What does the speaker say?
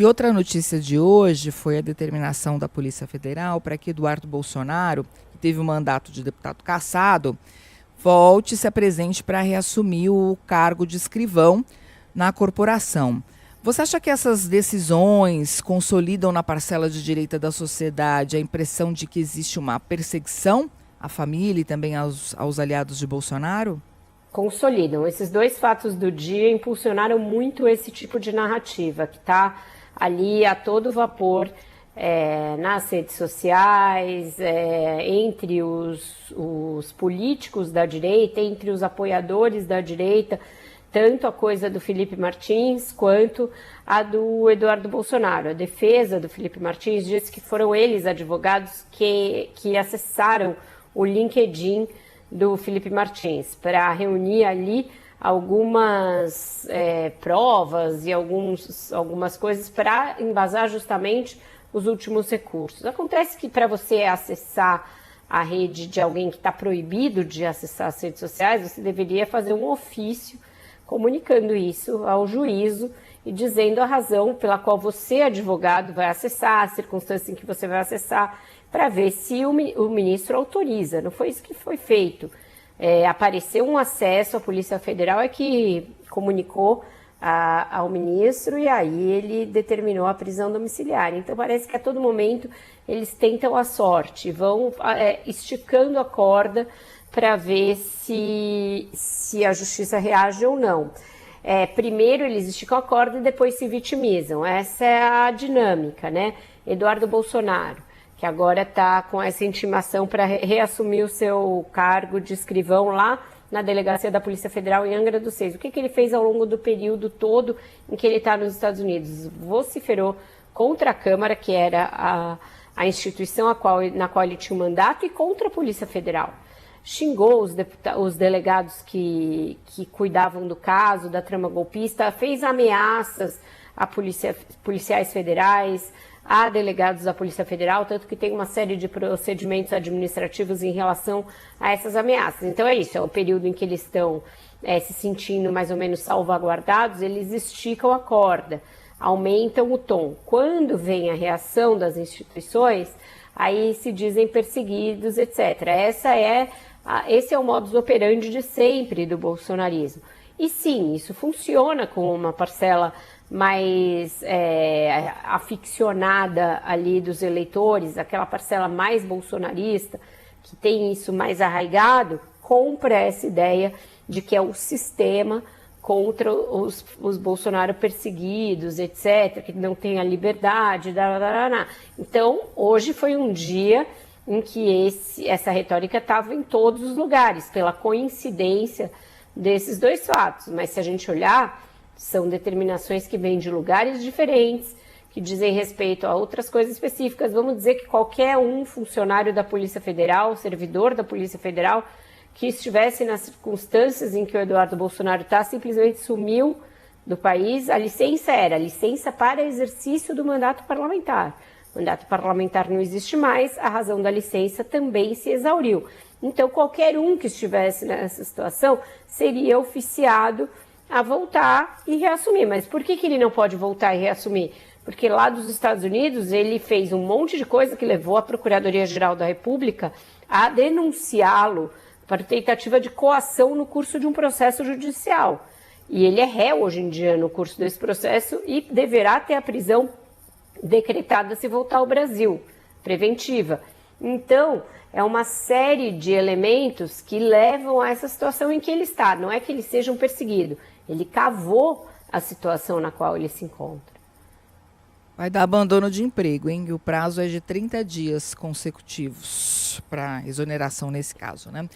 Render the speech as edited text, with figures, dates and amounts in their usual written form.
E outra notícia de hoje foi a determinação da Polícia Federal para que Eduardo Bolsonaro, que teve o mandato de deputado cassado, volte e se apresente para reassumir o cargo de escrivão na corporação. Você acha que essas decisões consolidam na parcela de direita da sociedade a impressão de que existe uma perseguição à família e também aos aliados de Bolsonaro? Consolidam. Esses dois fatos do dia impulsionaram muito esse tipo de narrativa, que está ali a todo vapor nas redes sociais, entre os políticos da direita, entre os apoiadores da direita, tanto a coisa do Felipe Martins quanto a do Eduardo Bolsonaro. A defesa do Felipe Martins disse que foram eles, advogados, que acessaram o LinkedIn do Felipe Martins para reunir ali algumas provas e algumas coisas para embasar justamente os últimos recursos. Acontece que para você acessar a rede de alguém que está proibido de acessar as redes sociais, você deveria fazer um ofício comunicando isso ao juízo e dizendo a razão pela qual você, advogado, vai acessar, a circunstância em que você vai acessar, para ver se o ministro autoriza. Não foi isso que foi feito. Apareceu um acesso, a Polícia Federal é que comunicou ao ministro e aí ele determinou a prisão domiciliar. Então parece que a todo momento eles tentam a sorte, vão esticando a corda para ver se a justiça reage ou não. Primeiro eles esticam a corda e depois se vitimizam. Essa é a dinâmica, né? Eduardo Bolsonaro, que agora está com essa intimação para reassumir o seu cargo de escrivão lá na delegacia da Polícia Federal em Angra dos Reis. O que ele fez ao longo do período todo em que ele está nos Estados Unidos? Vociferou contra a Câmara, que era a instituição na qual ele tinha um mandato, e contra a Polícia Federal. Xingou os delegados que cuidavam do caso, da trama golpista, fez ameaças a policiais federais, a delegados da Polícia Federal, tanto que tem uma série de procedimentos administrativos em relação a essas ameaças. Então é isso, é o período em que eles estão se sentindo mais ou menos salvaguardados, eles esticam a corda, aumentam o tom. Quando vem a reação das instituições, aí se dizem perseguidos, etc. Esse é o modus operandi de sempre do bolsonarismo. E sim, isso funciona com uma parcela mais aficionada ali dos eleitores, aquela parcela mais bolsonarista, que tem isso mais arraigado, compra essa ideia de que é o sistema contra os Bolsonaro perseguidos, etc., que não tem a liberdade, Então, hoje foi um dia em que essa retórica estava em todos os lugares, pela coincidência desses dois fatos. Mas se a gente olhar, são determinações que vêm de lugares diferentes, que dizem respeito a outras coisas específicas. Vamos dizer que qualquer funcionário da Polícia Federal, servidor da Polícia Federal, que estivesse nas circunstâncias em que o Eduardo Bolsonaro está, simplesmente sumiu do país. A licença era licença para exercício do mandato parlamentar. O mandato parlamentar não existe mais, a razão da licença também se exauriu. Então, qualquer que estivesse nessa situação seria oficiado a voltar e reassumir. Mas por que ele não pode voltar e reassumir? Porque lá dos Estados Unidos ele fez um monte de coisa que levou a Procuradoria-Geral da República a denunciá-lo para tentativa de coação no curso de um processo judicial. E ele é réu hoje em dia no curso desse processo e deverá ter a prisão decretada se voltar ao Brasil, preventiva. Então, é uma série de elementos que levam a essa situação em que ele está. Não é que ele seja um perseguido, ele cavou a situação na qual ele se encontra. Vai dar abandono de emprego, hein? E o prazo é de 30 dias consecutivos para exoneração nesse caso, né?